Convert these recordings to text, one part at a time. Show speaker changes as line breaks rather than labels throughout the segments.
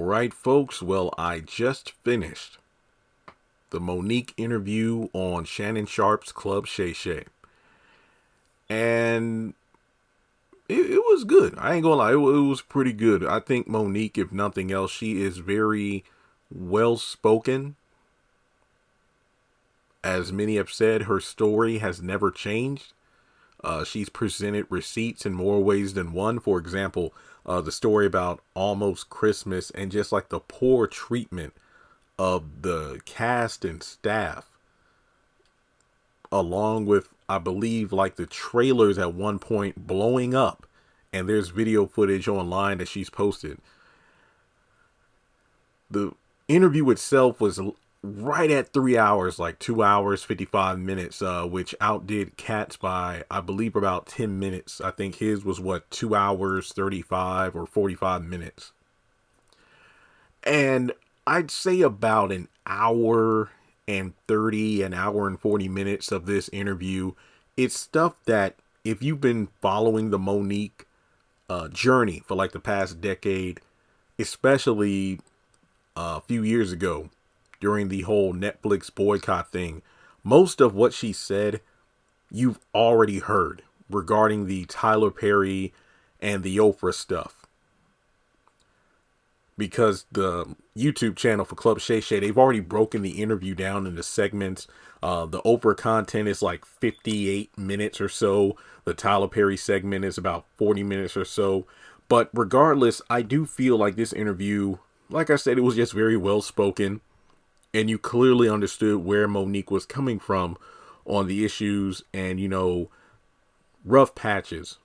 All right, folks. Well, I just finished the Monique interview on Shannon Sharp's Club Shay. And it was good. I ain't gonna lie, it was pretty good. I think Monique, if nothing else, she is very well spoken. As many have said, her story has never changed. She's presented receipts in more ways than one. For example, the story about Almost Christmas and just like the poor treatment of the cast and staff, along with, I believe, like the trailers at one point blowing up. And there's video footage online that she's posted. The interview itself was right at 3 hours, like 2 hours, 55 minutes, which outdid Kat's by, I believe, about 10 minutes. I think his was 2 hours, 35 or 45 minutes. And I'd say about an hour and 30, an hour and 40 minutes of this interview. It's stuff that if you've been following the Monique journey for like the past decade, especially a few years ago during the whole Netflix boycott thing, most of what she said you've already heard regarding the Tyler Perry and the Oprah stuff. Because the YouTube channel for Club Shay, they've already broken the interview down into segments. The Oprah content is like 58 minutes or so. The Tyler Perry segment is about 40 minutes or so. But regardless, I do feel like this interview, like I said, it was just very well spoken. And you clearly understood where Monique was coming from on the issues and, rough patches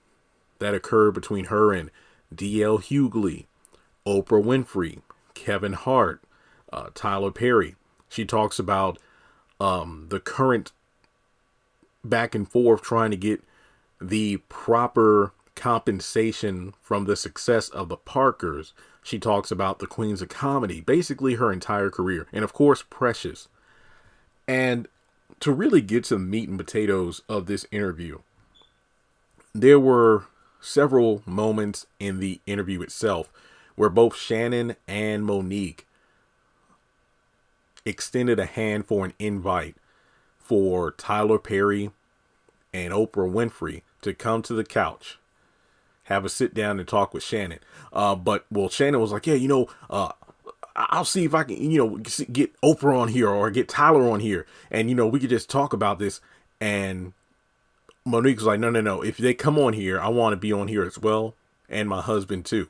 that occurred between her and D.L. Hughley, Oprah Winfrey, Kevin Hart, Tyler Perry. She talks about the current back and forth trying to get the proper compensation from the success of the Parkers. She talks about the Queens of Comedy, basically her entire career. And of course, Precious. And to really get to the meat and potatoes of this interview, there were several moments in the interview itself where both Shannon and Monique extended a hand for an invite for Tyler Perry and Oprah Winfrey to come to the couch, have a sit down and talk with Shannon. But Shannon was like, yeah, I'll see if I can, get Oprah on here or get Tyler on here. And, we could just talk about this. And Monique was like, no. If they come on here, I want to be on here as well. And my husband too.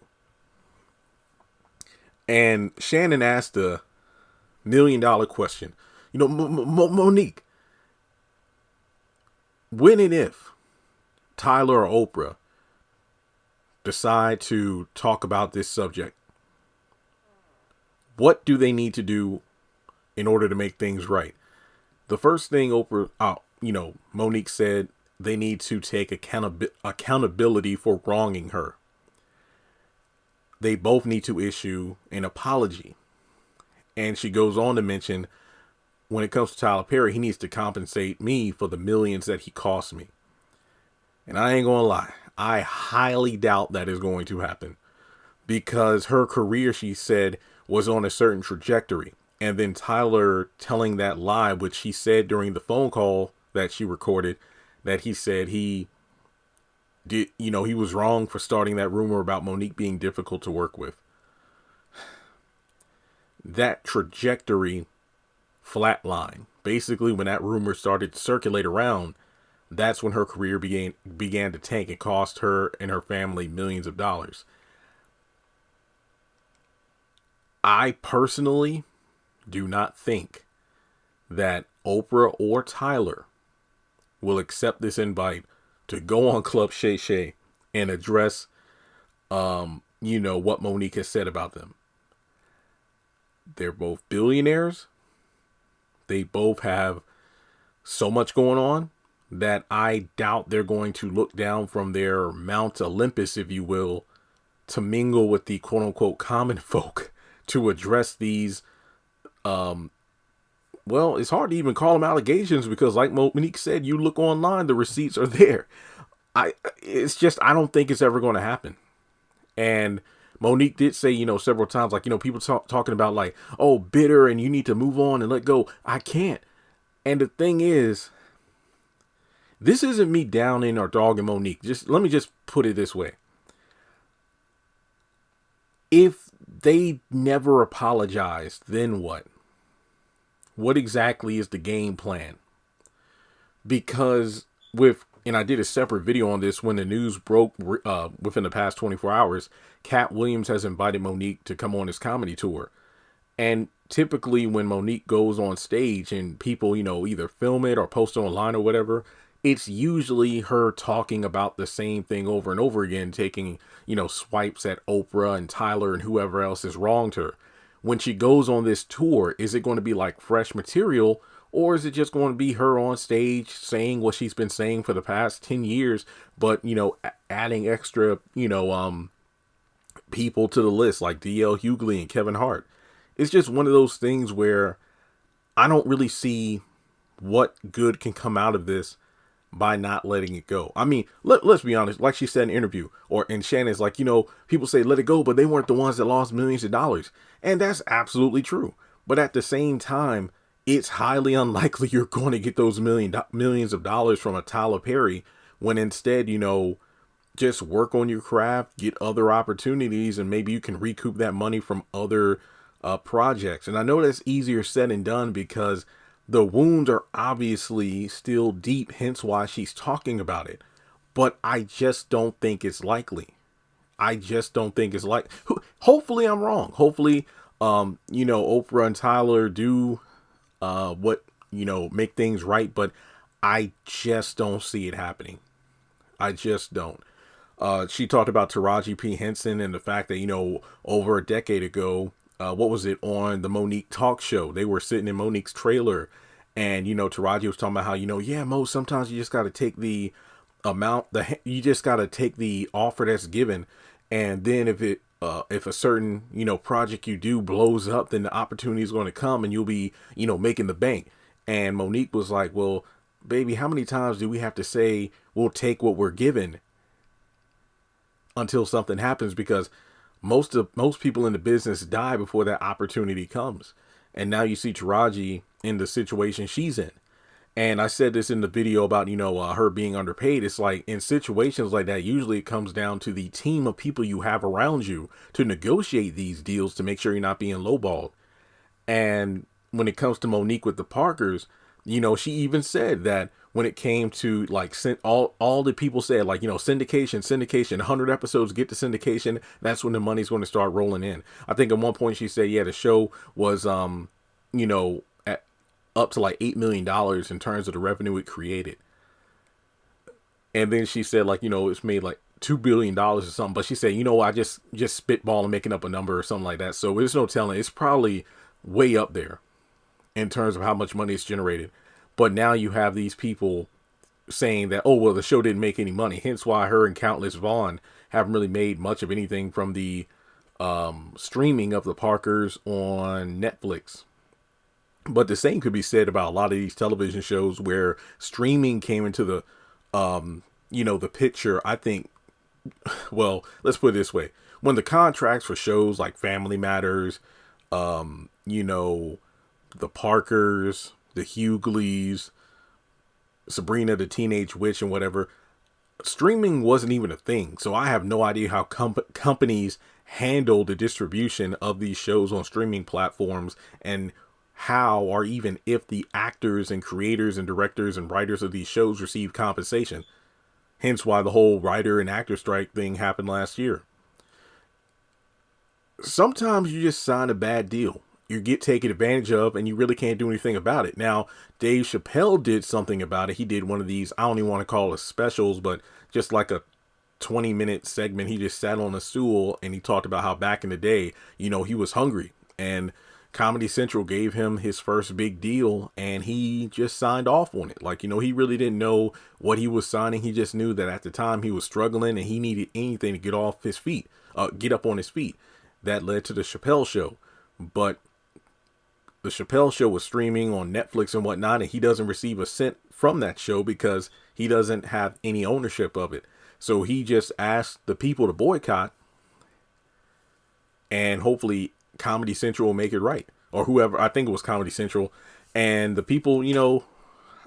And Shannon asked a $1 million question. Monique, when and if Tyler or Oprah decide to talk about this subject, what do they need to do in order to make things right? The first thing Monique said, they need to take accountability for wronging her. They both need to issue an apology. And she goes on to mention, when it comes to Tyler Perry, he needs to compensate me for the millions that he cost me. And I ain't gonna lie, I highly doubt that is going to happen, because her career, she said, was on a certain trajectory. And then Tyler telling that lie, which she said during the phone call that she recorded, that he said he did, he was wrong for starting that rumor about Monique being difficult to work with. That trajectory flatline. Basically, when that rumor started to circulate around, that's when her career began to tank. It cost her and her family millions of dollars. I personally do not think that Oprah or Tyler will accept this invite to go on Club Shay and address, what Monique has said about them. They're both billionaires. They both have so much going on that I doubt they're going to look down from their Mount Olympus, if you will, to mingle with the quote unquote common folk to address these, it's hard to even call them allegations, because like Monique said, you look online, the receipts are there. I don't think it's ever going to happen. And Monique did say, several times, like, people talking about like, oh, bitter and you need to move on and let go. I can't. And the thing is, this isn't me downing or dogging Monique. Let me just put it this way. If they never apologized, then what? What exactly is the game plan? Because and I did a separate video on this when the news broke within the past 24 hours, Cat Williams has invited Monique to come on his comedy tour. And typically when Monique goes on stage and people, either film it or post it online or whatever, it's usually her talking about the same thing over and over again, taking, swipes at Oprah and Tyler and whoever else has wronged her. When she goes on this tour, is it going to be like fresh material, or is it just going to be her on stage saying what she's been saying for the past 10 years, but, adding extra, people to the list like DL Hughley and Kevin Hart? It's just one of those things where I don't really see what good can come out of this by not letting it go. I mean, let's be honest, like she said in an interview, and Shannon's like, people say let it go, but they weren't the ones that lost millions of dollars. And that's absolutely true. But at the same time, it's highly unlikely you're going to get those millions of dollars from a Tyler Perry, when instead, just work on your craft, get other opportunities, and maybe you can recoup that money from other projects. And I know that's easier said than done because the wounds are obviously still deep, hence why she's talking about it. But I just don't think it's likely. Hopefully I'm wrong. Hopefully, Oprah and Tyler do make things right, but I just don't see it happening. I just don't. She talked about Taraji P. Henson and the fact that, over a decade ago, what was it, on the Monique talk show, they were sitting in Monique's trailer and, Taraji was talking about how, yeah, Mo, sometimes you just got to take the you just got to take the offer that's given. And then if a certain, project you do blows up, then the opportunity is going to come and you'll be, making the bank. And Monique was like, well, baby, how many times do we have to say we'll take what we're given until something happens? Because most people in the business die before that opportunity comes. And now you see Taraji in the situation she's in. And I said this in the video about, her being underpaid. It's like in situations like that, usually it comes down to the team of people you have around you to negotiate these deals to make sure you're not being lowballed. And when it comes to Monique with the Parkers, she even said that when it came to like all the people said, like, syndication, 100 episodes, get to syndication. That's when the money's going to start rolling in. I think at one point she said, yeah, the show was, up to like $8 million in terms of the revenue it created. And then she said, like, it's made like $2 billion or something. But she said, I just spitballing, making up a number or something like that. So there's no telling. It's probably way up there in terms of how much money it's generated. But now you have these people saying that, oh, well, the show didn't make any money. Hence why her and Countless Vaughn haven't really made much of anything from the streaming of the Parkers on Netflix. But the same could be said about a lot of these television shows where streaming came into the, the picture. I think, well, let's put it this way. When the contracts for shows like Family Matters, the Parkers, the Hughleys, Sabrina the Teenage Witch and whatever, streaming wasn't even a thing. So I have no idea how companies handle the distribution of these shows on streaming platforms, and how or even if the actors and creators and directors and writers of these shows receive compensation. Hence why the whole writer and actor strike thing happened last year. Sometimes you just sign a bad deal. You get taken advantage of and you really can't do anything about it. Now, Dave Chappelle did something about it. He did one of these, I don't even want to call it specials, but just like a 20-minute segment. He just sat on a stool and he talked about how back in the day, he was hungry, and Comedy Central gave him his first big deal and he just signed off on it. Like, he really didn't know what he was signing. He just knew that at the time he was struggling and he needed anything to get up on his feet. That led to the Chappelle Show. But the Chappelle Show was streaming on Netflix and whatnot, and he doesn't receive a cent from that show because he doesn't have any ownership of it. So he just asked the people to boycott. and hopefully Comedy Central will make it right, or whoever. I think it was Comedy Central, and the people,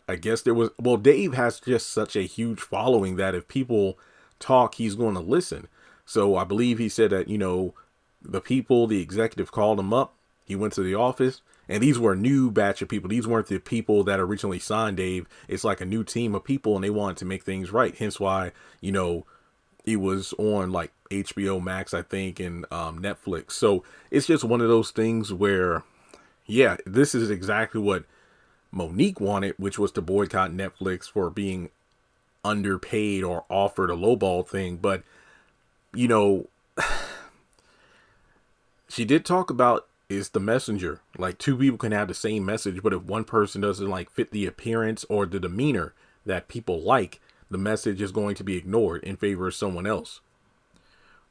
I guess there was, well, Dave has just such a huge following that if people talk, he's going to listen. So I believe he said that, the executive called him up. He went to the office, and these were a new batch of people. These weren't the people that originally signed Dave. It's like a new team of people, and they wanted to make things right. Hence why, he was on like HBO Max, I think, and Netflix. So it's just one of those things where, yeah, this is exactly what Monique wanted, which was to boycott Netflix for being underpaid or offered a lowball thing. But, she did talk about is the messenger. Like, two people can have the same message, but if one person doesn't like fit the appearance or the demeanor that people like, the message is going to be ignored in favor of someone else.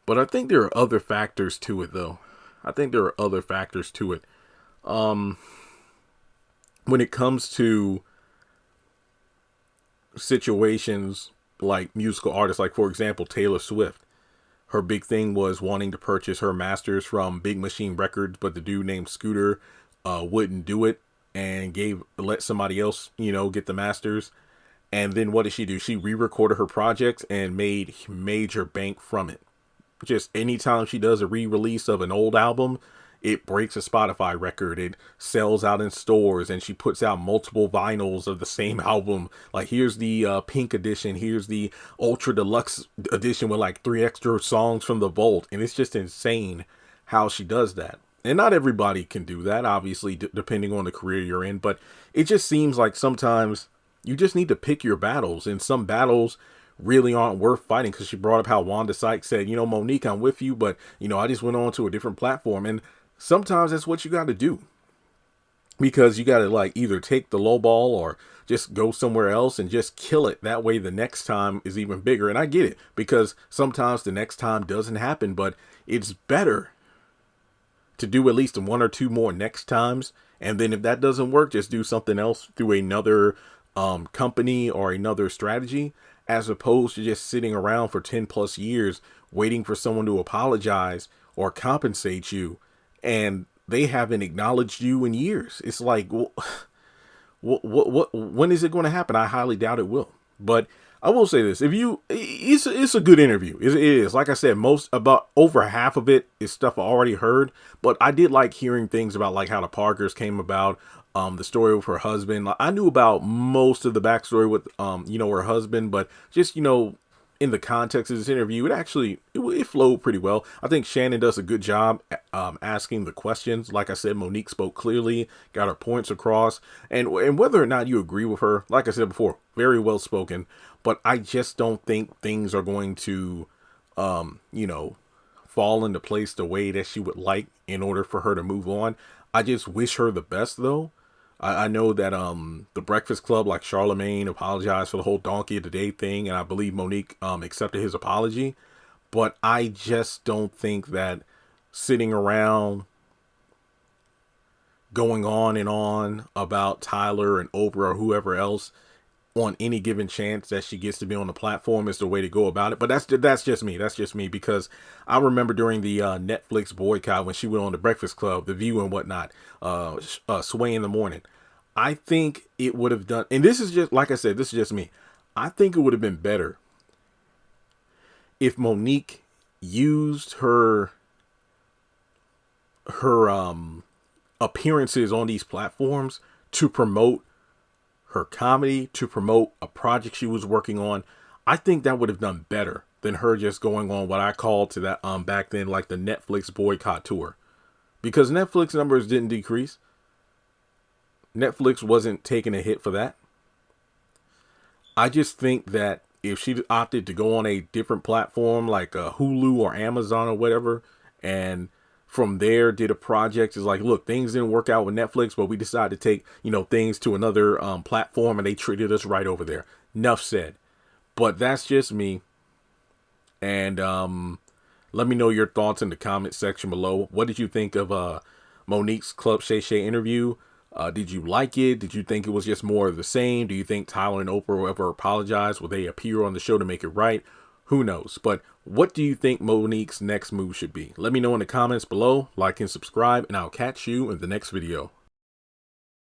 But I think there are other factors to it, though. When it comes to situations like musical artists, like, for example, Taylor Swift. Her big thing was wanting to purchase her masters from Big Machine Records, but the dude named Scooter wouldn't do it and let somebody else, get the masters. And then what did she do? She re-recorded her project and made major bank from it. Just anytime she does a re-release of an old album, it breaks a Spotify record. It sells out in stores, and she puts out multiple vinyls of the same album. Like, here's the pink edition. Here's the ultra deluxe edition with like 3 extra songs from the vault. And it's just insane how she does that. And not everybody can do that, obviously, depending on the career you're in. But it just seems like sometimes you just need to pick your battles. And some battles really aren't worth fighting, because she brought up how Wanda Sykes said, Monique, I'm with you, but, I just went on to a different platform. And sometimes that's what you got to do, because you got to like either take the low ball or just go somewhere else and just kill it. That way the next time is even bigger. And I get it, because sometimes the next time doesn't happen, but it's better to do at least 1 or 2 more next times. And then if that doesn't work, just do something else through another company or another strategy, as opposed to just sitting around for 10 plus years waiting for someone to apologize or compensate you, and they haven't acknowledged you in years. It's like, well, when is it going to happen? I highly doubt it will. But I will say this: it's a good interview. It is. Like I said, about over half of it is stuff I already heard. But I did like hearing things about like how the Parkers came about, the story with her husband. Like, I knew about most of the backstory with her husband, but just in the context of this interview, it flowed pretty well. I think Shannon does a good job asking the questions. Like I said, Monique spoke clearly, got her points across, and whether or not you agree with her, like I said before, very well spoken. But I just don't think things are going to, fall into place the way that she would like in order for her to move on. I just wish her the best, though. I know that the Breakfast Club, like Charlemagne, apologized for the whole Donkey of the Day thing, and I believe Monique accepted his apology. But I just don't think that sitting around going on and on about Tyler and Oprah or whoever else on any given chance that she gets to be on the platform is the way to go about it. But that's just me. That's just me, because I remember during the Netflix boycott when she went on the Breakfast Club, The View and whatnot, Sway in the Morning. I think it would have done, and this is just, like I said, this is just me. I think it would have been better if Monique used her appearances on these platforms to promote her comedy, to promote a project she was working on. I think that would have done better than her just going on what I called to that back then, like the Netflix boycott tour, because Netflix numbers didn't decrease. Netflix wasn't taking a hit for that. I just think that if she opted to go on a different platform like Hulu or Amazon or whatever, and from there did a project, is like, look, things didn't work out with Netflix, but we decided to take, things to another platform, and they treated us right over there. Enough said. But that's just me. And let me know your thoughts in the comment section below. What did you think of Monique's Club Shay Shay interview? Did you like it? Did you think it was just more of the same? Do you think Tyler and Oprah will ever apologize? Will they appear on the show to make it right? Who knows? But what do you think Monique's next move should be? Let me know in the comments below. Like and subscribe, and I'll catch you in the next video.